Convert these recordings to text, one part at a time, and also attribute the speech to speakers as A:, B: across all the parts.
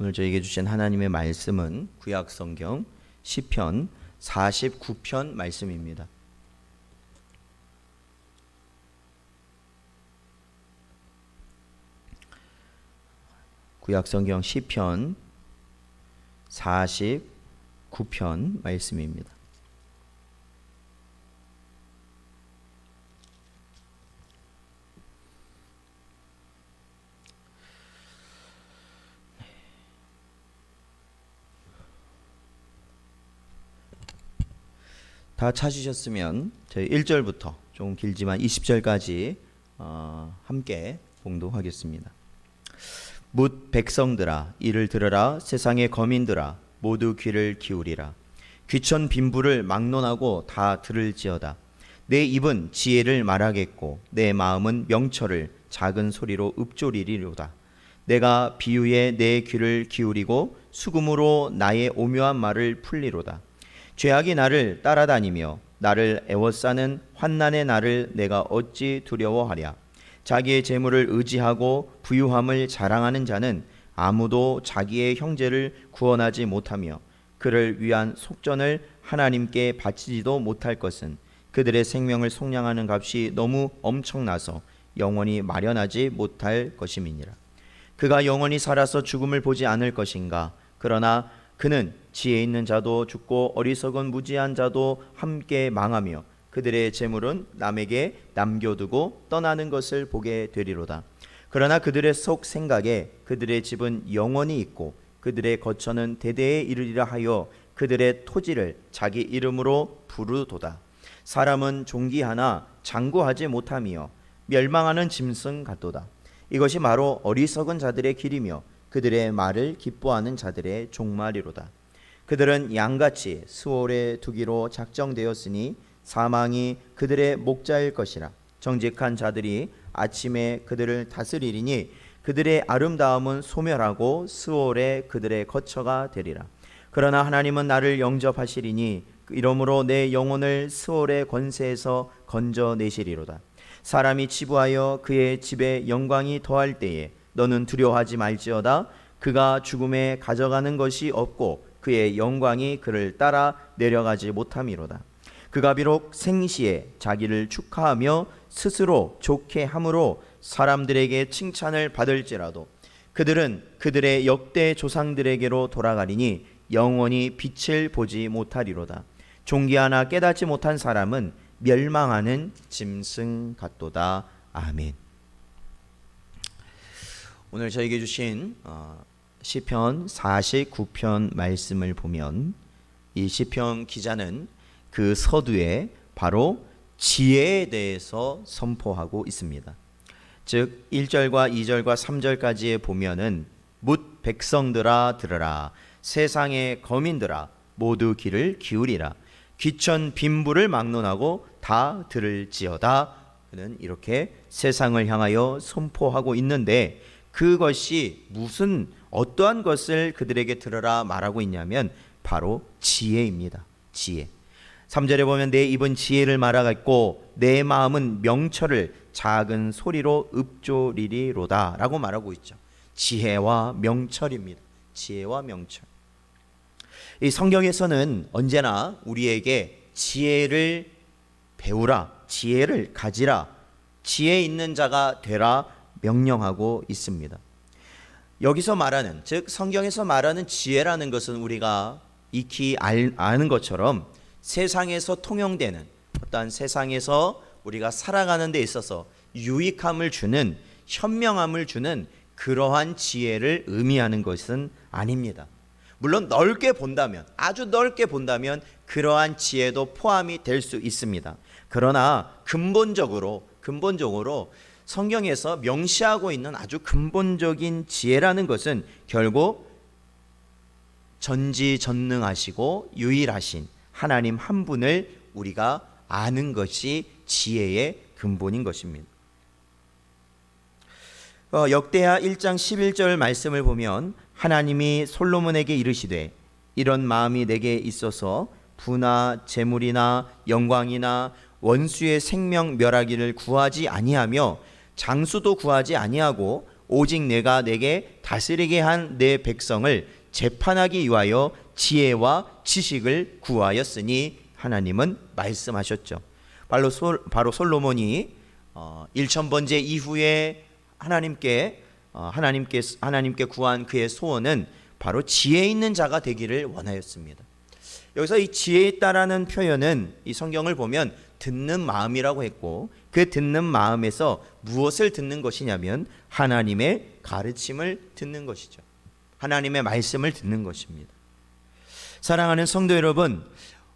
A: 오늘 저에게 주신 하나님의 말씀은 구약성경 시편 49편 말씀입니다. 구약성경 시편 49편 말씀입니다. 다 찾으셨으면 저희 1절부터 좀 길지만 20절까지 함께 봉독하겠습니다. 뭇 백성들아 이를 들으라. 세상의 거민들아 모두 귀를 기울이라. 귀천 빈부를 막론하고 다 들을지어다. 내 입은 지혜를 말하겠고 내 마음은 명철을 작은 소리로 읊조리리로다. 내가 비유에 내 귀를 기울이고 수금으로 나의 오묘한 말을 풀리로다. 죄악이 나를 따라다니며 나를 애워싸는 환난의 날을 내가 어찌 두려워하랴. 자기의 재물을 의지하고 부유함을 자랑하는 자는 아무도 자기의 형제를 구원하지 못하며 그를 위한 속전을 하나님께 바치지도 못할 것은 그들의 생명을 속량하는 값이 너무 엄청나서 영원히 마련하지 못할 것임이니라. 그가 영원히 살아서 죽음을 보지 않을 것인가. 그러나 그는 지혜 있는 자도 죽고 어리석은 무지한 자도 함께 망하며 그들의 재물은 남에게 남겨두고 떠나는 것을 보게 되리로다. 그러나 그들의 속 생각에 그들의 집은 영원히 있고 그들의 거처는 대대에 이르리라 하여 그들의 토지를 자기 이름으로 부르도다. 사람은 존귀하나 장구하지 못하며 멸망하는 짐승 같도다. 이것이 바로 어리석은 자들의 길이며 그들의 말을 기뻐하는 자들의 종말이로다. 그들은 양같이 수월에 두기로 작정되었으니 사망이 그들의 목자일 것이라. 정직한 자들이 아침에 그들을 다스리리니 그들의 아름다움은 소멸하고 수월에 그들의 거처가 되리라. 그러나 하나님은 나를 영접하시리니 이러므로 내 영혼을 수월의 권세에서 건져내시리로다. 사람이 치부하여 그의 집에 영광이 더할 때에 너는 두려워하지 말지어다. 그가 죽음에 가져가는 것이 없고 그의 영광이 그를 따라 내려가지 못함이로다. 그가 비록 생시에 자기를 축하하며 스스로 좋게 함으로 사람들에게 칭찬을 받을지라도 그들은 그들의 역대 조상들에게로 돌아가리니 영원히 빛을 보지 못하리로다. 존귀하나 깨닫지 못한 사람은 멸망하는 짐승 같도다. 아멘. 오늘 저에게 주신 시편 49편 말씀을 보면 이 시편 기자는 그 서두에 바로 지혜에 대해서 선포하고 있습니다. 즉 1절과 2절과 3절까지에 보면은 뭇 백성들아 들으라. 세상의 거민들아 모두 귀를 기울이라. 귀천 빈부를 막론하고 다 들을지어다. 그는 이렇게 세상을 향하여 선포하고 있는데 그것이 어떠한 것을 그들에게 들으라 말하고 있냐면 바로 지혜입니다. 지혜. 3절에 보면 내 입은 지혜를 말하겠고 내 마음은 명철을 작은 소리로 읊조리리로다 라고 말하고 있죠. 지혜와 명철입니다. 지혜와 명철. 이 성경에서는 언제나 우리에게 지혜를 배우라, 지혜를 가지라, 지혜 있는 자가 되라 명령하고 있습니다. 여기서 말하는, 즉 성경에서 말하는 지혜라는 것은 우리가 익히 아는 것처럼 세상에서 통용되는 어떠한 세상에서 우리가 살아가는 데 있어서 유익함을 주는, 현명함을 주는 그러한 지혜를 의미하는 것은 아닙니다. 물론 넓게 본다면, 아주 넓게 본다면 그러한 지혜도 포함이 될 수 있습니다. 그러나 근본적으로 성경에서 명시하고 있는 아주 근본적인 지혜라는 것은 결국 전지전능하시고 유일하신 하나님 한 분을 우리가 아는 것이 지혜의 근본인 것입니다. 역대하 1장 11절 말씀을 보면 하나님이 솔로몬에게 이르시되 이런 마음이 내게 있어서 부나 재물이나 영광이나 원수의 생명 멸하기를 구하지 아니하며 장수도 구하지 아니하고 오직 내가 내게 다스리게 한 내 백성을 재판하기 위하여 지혜와 지식을 구하였으니 하나님은 말씀하셨죠. 바로 솔로몬이 1000번째 이후에 하나님께 구한 그의 소원은 바로 지혜 있는 자가 되기를 원하였습니다. 여기서 이 지혜 있다라는 표현은 이 성경을 보면 듣는 마음이라고 했고, 그 듣는 마음에서 무엇을 듣는 것이냐면 하나님의 가르침을 듣는 것이죠. 하나님의 말씀을 듣는 것입니다. 사랑하는 성도 여러분,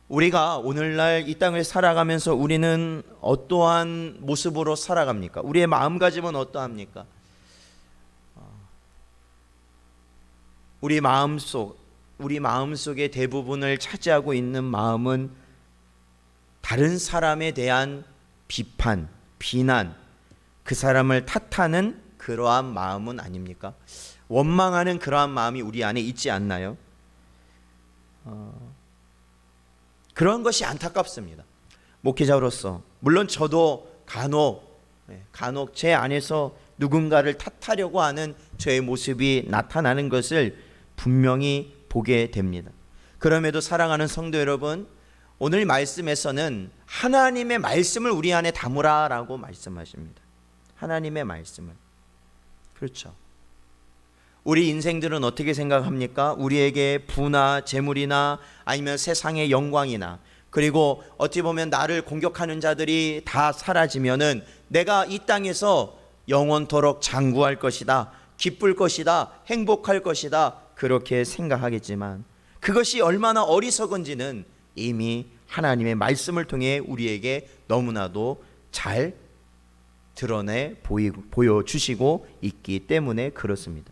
A: 우리가 오늘날 이 땅을 살아가면서 우리는 어떠한 모습으로 살아갑니까? 우리의 마음가짐은 어떠합니까? 우리 마음속의 대부분을 차지하고 있는 마음은 다른 사람에 대한 비판, 비난, 그 사람을 탓하는 그러한 마음은 아닙니까? 원망하는 그러한 마음이 우리 안에 있지 않나요? 그런 것이 안타깝습니다. 목회자로서 물론 저도 간혹 제 안에서 누군가를 탓하려고 하는 저의 모습이 나타나는 것을 분명히 보게 됩니다. 그럼에도 사랑하는 성도 여러분, 오늘 말씀에서는 하나님의 말씀을 우리 안에 담으라라고 말씀하십니다. 하나님의 말씀을. 그렇죠. 우리 인생들은 어떻게 생각합니까? 우리에게 부나 재물이나 아니면 세상의 영광이나, 그리고 어찌 보면 나를 공격하는 자들이 다 사라지면은 내가 이 땅에서 영원토록 장구할 것이다, 기쁠 것이다, 행복할 것이다, 그렇게 생각하겠지만 그것이 얼마나 어리석은지는 이미 하나님의 말씀을 통해 우리에게 너무나도 잘 드러내 보여주시고 있기 때문에 그렇습니다.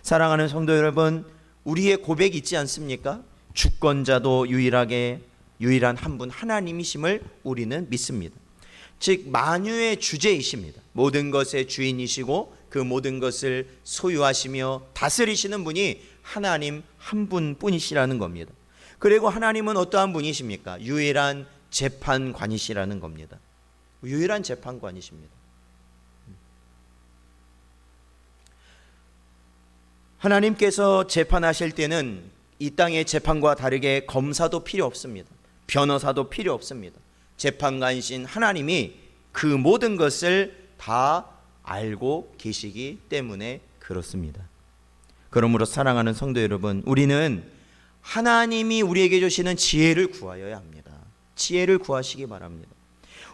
A: 사랑하는 성도 여러분, 우리의 고백이 있지 않습니까? 주권자도 유일한 한 분 하나님이심을 우리는 믿습니다. 즉 만유의 주제이십니다. 모든 것의 주인이시고 그 모든 것을 소유하시며 다스리시는 분이 하나님 한 분뿐이시라는 겁니다. 그리고 하나님은 어떠한 분이십니까? 유일한 재판관이시라는 겁니다. 유일한 재판관이십니다. 하나님께서 재판하실 때는 이 땅의 재판과 다르게 검사도 필요 없습니다. 변호사도 필요 없습니다. 재판관이신 하나님이 그 모든 것을 다 알고 계시기 때문에 그렇습니다. 그러므로 사랑하는 성도 여러분, 우리는 하나님이 우리에게 주시는 지혜를 구하여야 합니다. 지혜를 구하시기 바랍니다.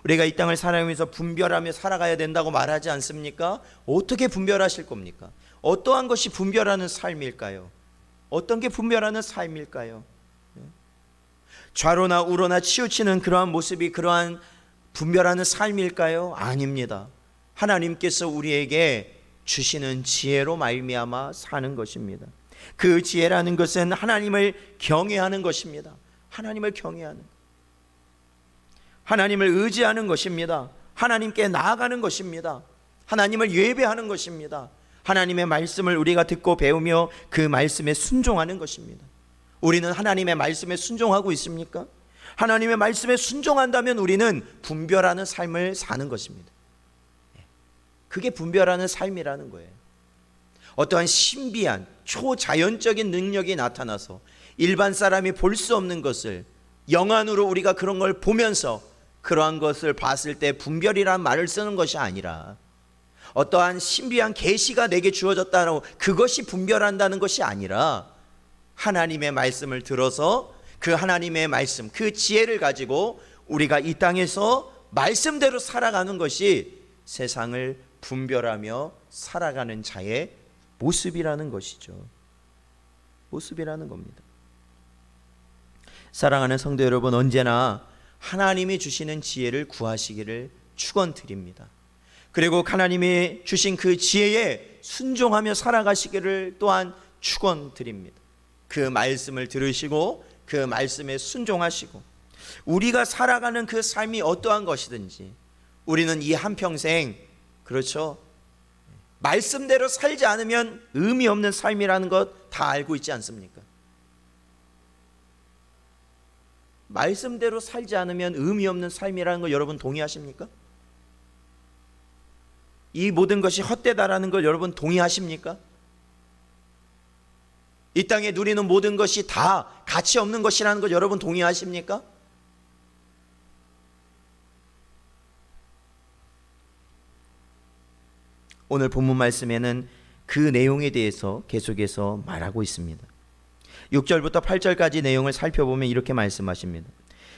A: 우리가 이 땅을 살아가면서 분별하며 살아가야 된다고 말하지 않습니까? 어떻게 분별하실 겁니까? 어떠한 것이 분별하는 삶일까요? 어떤 게 분별하는 삶일까요? 좌로나 우로나 치우치는 그러한 모습이 그러한 분별하는 삶일까요? 아닙니다. 하나님께서 우리에게 주시는 지혜로 말미암아 사는 것입니다. 그 지혜라는 것은 하나님을 경외하는 것입니다. 하나님을 경외하는, 하나님을 의지하는 것입니다. 하나님께 나아가는 것입니다. 하나님을 예배하는 것입니다. 하나님의 말씀을 우리가 듣고 배우며 그 말씀에 순종하는 것입니다. 우리는 하나님의 말씀에 순종하고 있습니까? 하나님의 말씀에 순종한다면 우리는 분별하는 삶을 사는 것입니다. 그게 분별하는 삶이라는 거예요. 어떠한 신비한 초자연적인 능력이 나타나서 일반 사람이 볼 수 없는 것을 영안으로 우리가 그런 걸 보면서 그러한 것을 봤을 때 분별이라는 말을 쓰는 것이 아니라 어떠한 신비한 계시가 내게 주어졌다고 그것이 분별한다는 것이 아니라 하나님의 말씀을 들어서 그 하나님의 말씀, 그 지혜를 가지고 우리가 이 땅에서 말씀대로 살아가는 것이 세상을 분별하며 살아가는 자의 모습이라는 것이죠. 모습이라는 겁니다. 사랑하는 성도 여러분, 언제나 하나님이 주시는 지혜를 구하시기를 축원드립니다. 그리고 하나님이 주신 그 지혜에 순종하며 살아가시기를 또한 축원드립니다. 그 말씀을 들으시고 그 말씀에 순종하시고 우리가 살아가는 그 삶이 어떠한 것이든지 우리는 이 한평생, 그렇죠, 말씀대로 살지 않으면 의미 없는 삶이라는 것 다 알고 있지 않습니까? 말씀대로 살지 않으면 의미 없는 삶이라는 거 여러분 동의하십니까? 이 모든 것이 헛되다라는 걸 여러분 동의하십니까? 이 땅에 누리는 모든 것이 다 가치 없는 것이라는 걸 여러분 동의하십니까? 오늘 본문 말씀에는 그 내용에 대해서 계속해서 말하고 있습니다. 6절부터 8절까지 내용을 살펴보면 이렇게 말씀하십니다.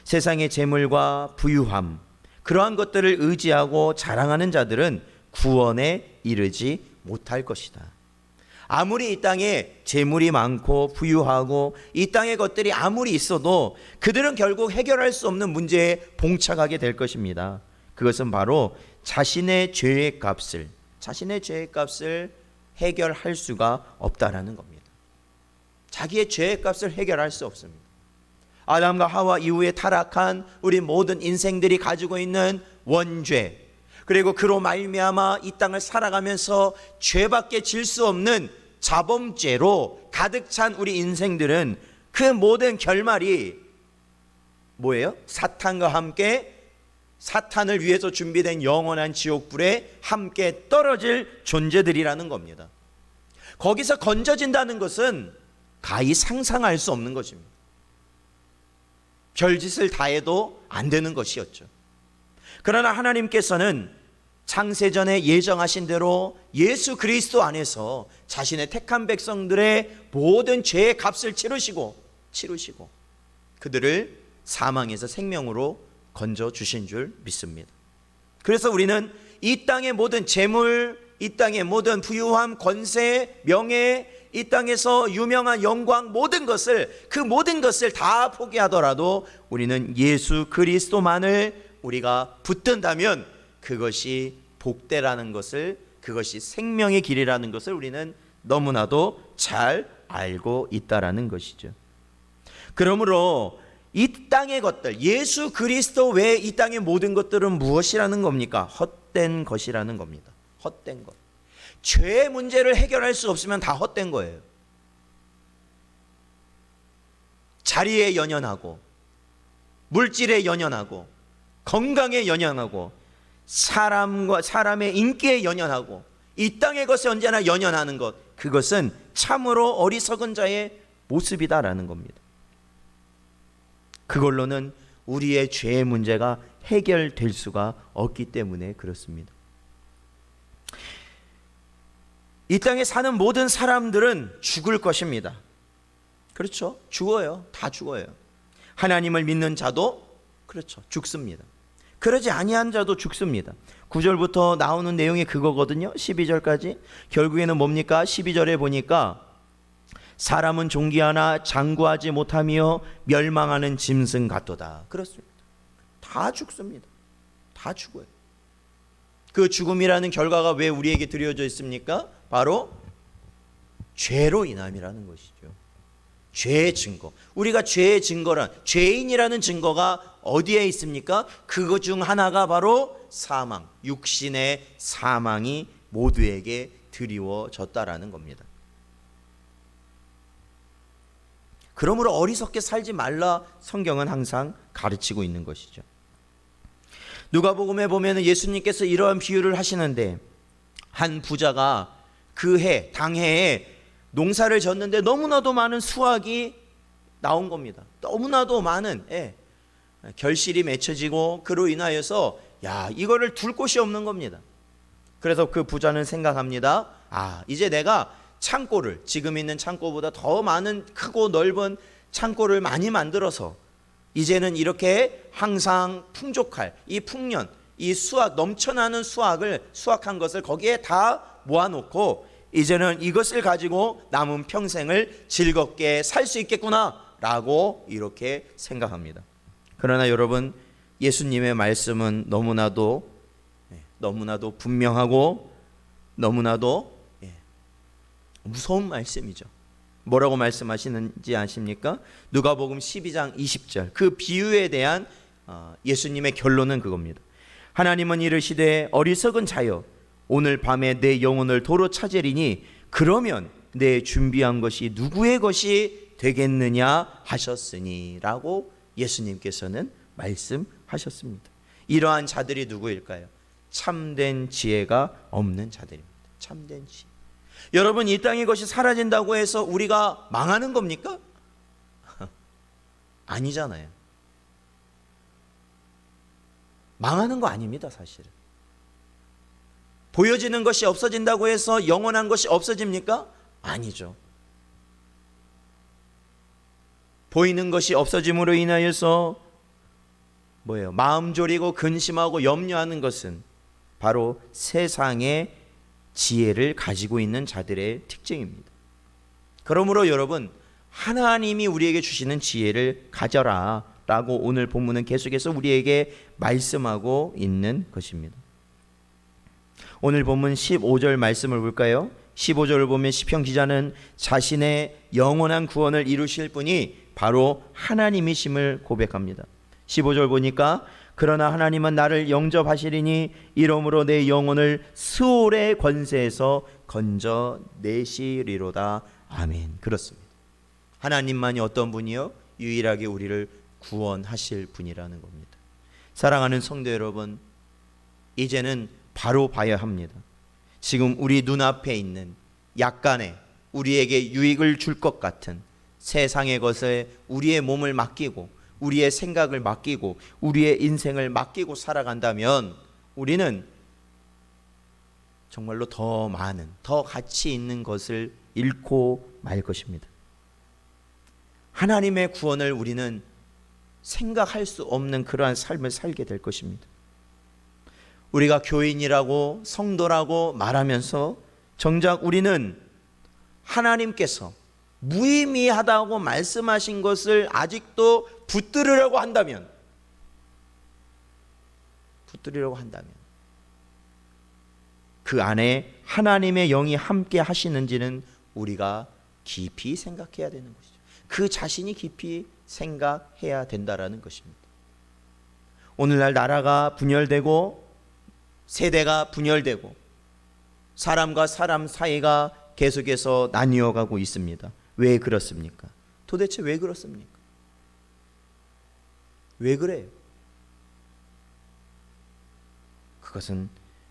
A: 세상의 재물과 부유함, 그러한 것들을 의지하고 자랑하는 자들은 구원에 이르지 못할 것이다. 아무리 이 땅에 재물이 많고 부유하고 이 땅의 것들이 아무리 있어도 그들은 결국 해결할 수 없는 문제에 봉착하게 될 것입니다. 그것은 바로 자신의 죄의 값을 해결할 수가 없다라는 겁니다. 자기의 죄의 값을 해결할 수 없습니다. 아담과 하와 이후에 타락한 우리 모든 인생들이 가지고 있는 원죄, 그리고 그로 말미암아 이 땅을 살아가면서 죄밖에 질 수 없는 자범죄로 가득 찬 우리 인생들은 그 모든 결말이 뭐예요? 사탄과 함께 사탄을 위해서 준비된 영원한 지옥불에 함께 떨어질 존재들이라는 겁니다. 거기서 건져진다는 것은 가히 상상할 수 없는 것입니다. 별짓을 다 해도 안 되는 것이었죠. 그러나 하나님께서는 창세전에 예정하신 대로 예수 그리스도 안에서 자신의 택한 백성들의 모든 죄의 값을 치르시고 그들을 사망에서 생명으로 건져 주신 줄 믿습니다. 그래서 우리는 이 땅의 모든 재물, 이 땅의 모든 부유함, 권세, 명예, 이 땅에서 유명한 영광, 그 모든 것을 다 포기하더라도 우리는 예수 그리스도만을 우리가 붙든다면 그것이 복되라는 것을, 그것이 생명의 길이라는 것을 우리는 너무나도 잘 알고 있다라는 것이죠. 그러므로 이 땅의 것들, 예수 그리스도 외에 이 땅의 모든 것들은 무엇이라는 겁니까? 헛된 것이라는 겁니다. 헛된 것. 죄의 문제를 해결할 수 없으면 다 헛된 거예요. 자리에 연연하고, 물질에 연연하고, 건강에 연연하고, 사람의 인기에 연연하고, 이 땅의 것에 언제나 연연하는 것, 그것은 참으로 어리석은 자의 모습이다라는 겁니다. 그걸로는 우리의 죄의 문제가 해결될 수가 없기 때문에 그렇습니다. 이 땅에 사는 모든 사람들은 죽을 것입니다. 그렇죠? 죽어요. 다 죽어요. 하나님을 믿는 자도 그렇죠. 죽습니다. 그러지 아니한 자도 죽습니다. 9절부터 나오는 내용이 그거거든요. 12절까지. 결국에는 뭡니까? 12절에 보니까 사람은 존귀하나 장구하지 못하며 멸망하는 짐승 같도다. 그렇습니다. 다 죽습니다. 다 죽어요. 그 죽음이라는 결과가 왜 우리에게 드려져 있습니까? 바로 죄로 인함이라는 것이죠. 죄의 증거. 우리가 죄의 증거란, 죄인이라는 증거가 어디에 있습니까? 그것 중 하나가 바로 사망, 육신의 사망이 모두에게 드리워졌다라는 겁니다. 그러므로 어리석게 살지 말라 성경은 항상 가르치고 있는 것이죠. 누가복음에 보면 예수님께서 이러한 비유를 하시는데, 한 부자가 당해에 농사를 졌는데 너무나도 많은 수확이 나온 겁니다. 너무나도 많은 결실이 맺혀지고 그로 인하여서 이거를 둘 곳이 없는 겁니다. 그래서 그 부자는 생각합니다. 이제 내가 창고를, 지금 있는 창고보다 더 많은 크고 넓은 창고를 많이 만들어서 이제는 이렇게 항상 풍족할 이 풍년, 이 수확, 넘쳐나는 수확한 것을 거기에 다 모아놓고 이제는 이것을 가지고 남은 평생을 즐겁게 살 수 있겠구나 라고 이렇게 생각합니다. 그러나 여러분, 예수님의 말씀은 너무나도 분명하고 너무나도 무서운 말씀이죠. 뭐라고 말씀하시는지 아십니까? 누가복음 12장 20절, 그 비유에 대한 예수님의 결론은 그겁니다. 하나님은 이르시되 어리석은 자여, 오늘 밤에 내 영혼을 도로 찾으리니 그러면 내 준비한 것이 누구의 것이 되겠느냐 하셨으니 라고 예수님께서는 말씀하셨습니다. 이러한 자들이 누구일까요? 참된 지혜가 없는 자들입니다. 참된 지혜. 여러분, 이 땅의 것이 사라진다고 해서 우리가 망하는 겁니까? 아니잖아요. 망하는 거 아닙니다, 사실은. 보여지는 것이 없어진다고 해서 영원한 것이 없어집니까? 아니죠. 보이는 것이 없어짐으로 인하여서 뭐예요? 마음 졸이고 근심하고 염려하는 것은 바로 세상의 지혜를 가지고 있는 자들의 특징입니다. 그러므로 여러분, 하나님이 우리에게 주시는 지혜를 가져라 라고 오늘 본문은 계속해서 우리에게 말씀하고 있는 것입니다. 오늘 본문 15절 말씀을 볼까요? 15절을 보면 시편 기자는 자신의 영원한 구원을 이루실 분이 바로 하나님이심을 고백합니다. 15절 보니까 그러나 하나님은 나를 영접하시리니 이러므로 내 영혼을 스올의 권세에서 건져내시리로다. 아멘. 그렇습니다. 하나님만이 어떤 분이요? 유일하게 우리를 구원하실 분이라는 겁니다. 사랑하는 성도 여러분, 이제는 바로 봐야 합니다. 지금 우리 눈앞에 있는 약간의 우리에게 유익을 줄 것 같은 세상의 것에 우리의 몸을 맡기고 우리의 생각을 맡기고 우리의 인생을 맡기고 살아간다면 우리는 정말로 더 많은, 더 가치 있는 것을 잃고 말 것입니다. 하나님의 구원을 우리는 생각할 수 없는 그러한 삶을 살게 될 것입니다. 우리가 교인이라고 성도라고 말하면서 정작 우리는 하나님께서 무의미하다고 말씀하신 것을 아직도 붙들으려고 한다면 그 안에 하나님의 영이 함께 하시는지는 우리가 깊이 생각해야 되는 것이죠. 그 자신이 깊이 생각해야 된다라는 것입니다. 오늘날 나라가 분열되고 세대가 분열되고 사람과 사람 사이가 계속해서 나뉘어가고 있습니다. 왜 그렇습니까? 도대체 왜 그렇습니까? 왜 그래요? 그것은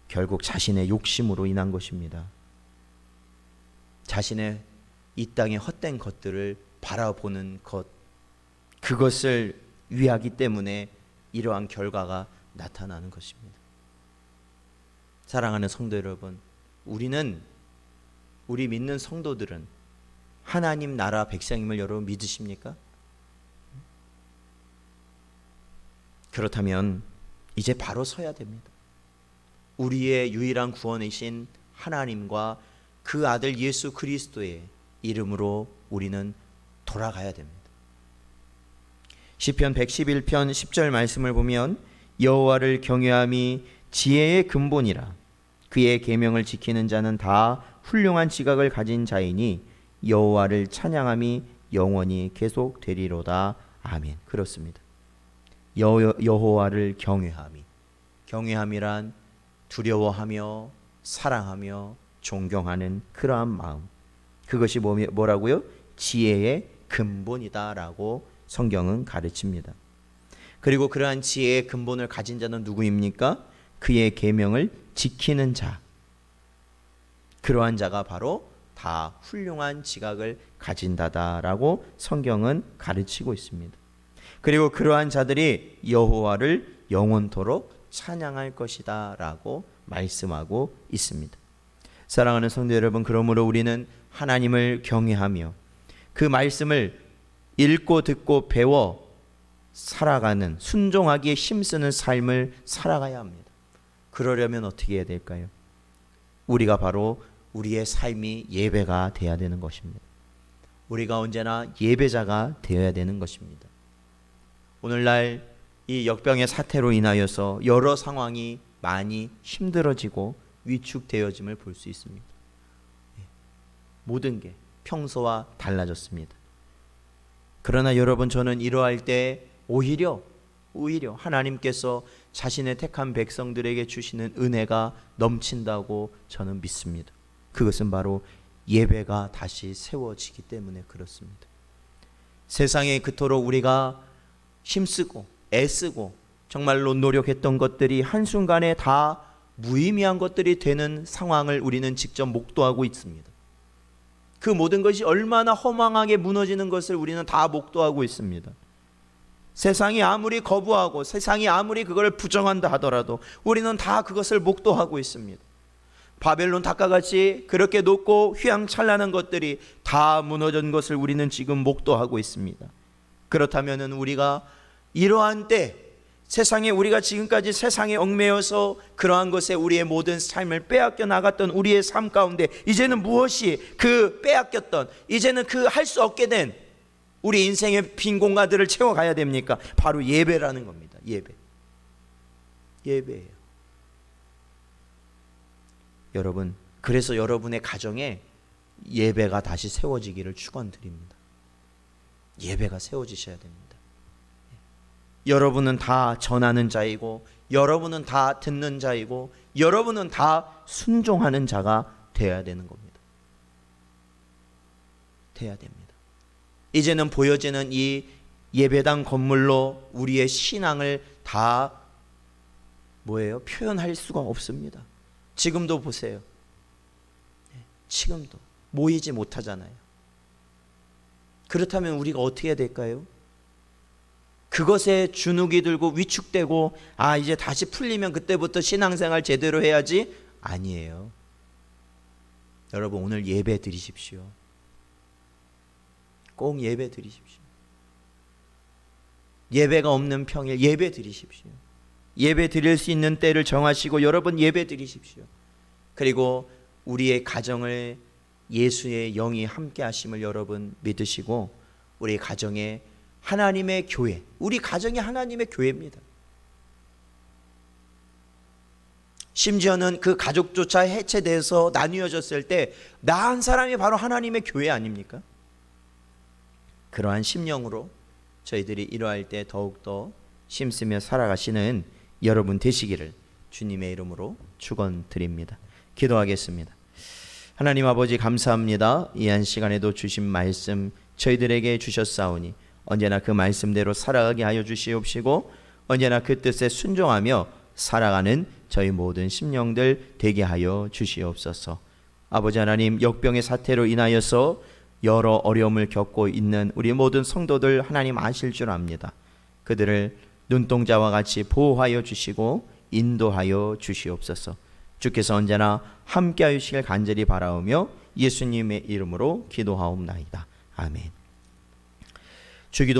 A: 결국 자신의 욕심으로 인한 것입니다. 자신의 이 땅의 헛된 것들을 바라보는 것, 그것을 위하기 때문에 이러한 결과가 나타나는 것입니다. 사랑하는 성도 여러분, 우리 믿는 성도들은 하나님 나라 백성임을 여러분 믿으십니까? 그렇다면 이제 바로 서야 됩니다. 우리의 유일한 구원이신 하나님과 그 아들 예수 그리스도의 이름으로 우리는 돌아가야 됩니다. 시편 111편 10절 말씀을 보면 여호와를 경외함이 지혜의 근본이라 그의 계명을 지키는 자는 다 훌륭한 지각을 가진 자이니 여호와를 찬양함이 영원히 계속되리로다. 아멘. 그렇습니다. 여호와를 경외함이란 두려워하며 사랑하며 존경하는 그러한 마음, 그것이 뭐라고요? 지혜의 근본이다라고 성경은 가르칩니다. 그리고 그러한 지혜의 근본을 가진 자는 누구입니까? 그의 계명을 지키는 자, 그러한 자가 바로 다 훌륭한 지각을 가진다라고 성경은 가르치고 있습니다. 그리고 그러한 자들이 여호와를 영원토록 찬양할 것이다 라고 말씀하고 있습니다. 사랑하는 성도 여러분, 그러므로 우리는 하나님을 경외하며 그 말씀을 읽고 듣고 배워 살아가는, 순종하기에 힘쓰는 삶을 살아가야 합니다. 그러려면 어떻게 해야 될까요? 우리가 바로 우리의 삶이 예배가 되어야 되는 것입니다. 우리가 언제나 예배자가 되어야 되는 것입니다. 오늘날 이 역병의 사태로 인하여서 여러 상황이 많이 힘들어지고 위축되어짐을 볼 수 있습니다. 모든 게 평소와 달라졌습니다. 그러나 여러분, 저는 이러할 때 오히려 하나님께서 자신의 택한 백성들에게 주시는 은혜가 넘친다고 저는 믿습니다. 그것은 바로 예배가 다시 세워지기 때문에 그렇습니다. 세상에 그토록 우리가 힘쓰고 애쓰고 정말로 노력했던 것들이 한순간에 다 무의미한 것들이 되는 상황을 우리는 직접 목도하고 있습니다. 그 모든 것이 얼마나 허망하게 무너지는 것을 우리는 다 목도하고 있습니다. 세상이 아무리 거부하고 세상이 아무리 그걸 부정한다 하더라도 우리는 다 그것을 목도하고 있습니다. 바벨론 탑과같이 그렇게 높고 휘황찬란한 것들이 다 무너진 것을 우리는 지금 목도하고 있습니다. 그렇다면 우리가 이러한 때 세상에 우리가 지금까지 세상에 얽매여서 그러한 것에 우리의 모든 삶을 빼앗겨 나갔던 우리의 삶 가운데 이제는 무엇이 그 빼앗겼던 이제는 그 할 수 없게 된 우리 인생의 빈 공간들을 채워가야 됩니까? 바로 예배라는 겁니다. 예배예요. 여러분, 그래서 여러분의 가정에 예배가 다시 세워지기를 축원드립니다. 예배가 세워지셔야 됩니다. 여러분은 다 전하는 자이고 여러분은 다 듣는 자이고 여러분은 다 순종하는 자가 되어야 되는 겁니다. 돼야 됩니다. 이제는 보여지는 이 예배당 건물로 우리의 신앙을 다 표현할 수가 없습니다. 지금도 보세요. 지금도 모이지 못하잖아요. 그렇다면 우리가 어떻게 해야 될까요? 그것에 주눅이 들고 위축되고 이제 다시 풀리면 그때부터 신앙생활 제대로 해야지? 아니에요. 여러분, 오늘 예배 드리십시오. 꼭 예배 드리십시오. 예배가 없는 평일 예배 드리십시오. 예배 드릴 수 있는 때를 정하시고 여러분 예배 드리십시오. 그리고 우리의 가정을 예수의 영이 함께 하심을 여러분 믿으시고 우리 가정에 하나님의 교회, 우리 가정이 하나님의 교회입니다. 심지어는 그 가족조차 해체돼서 나뉘어졌을 때 나 한 사람이 바로 하나님의 교회 아닙니까? 그러한 심령으로 저희들이 이러할 때 더욱더 힘쓰며 살아가시는 여러분 되시기를 주님의 이름으로 축원드립니다. 기도하겠습니다. 하나님 아버지 감사합니다. 이 한 시간에도 주신 말씀 저희들에게 주셨사오니 언제나 그 말씀대로 살아가게 하여 주시옵시고 언제나 그 뜻에 순종하며 살아가는 저희 모든 심령들 되게 하여 주시옵소서. 아버지 하나님, 역병의 사태로 인하여서 여러 어려움을 겪고 있는 우리 모든 성도들 하나님 아실 줄 압니다. 그들을 눈동자와 같이 보호하여 주시고 인도하여 주시옵소서. 주께서 언제나 함께하여 주시길 간절히 바라오며 예수님의 이름으로 기도하옵나이다. 아멘. 주기도문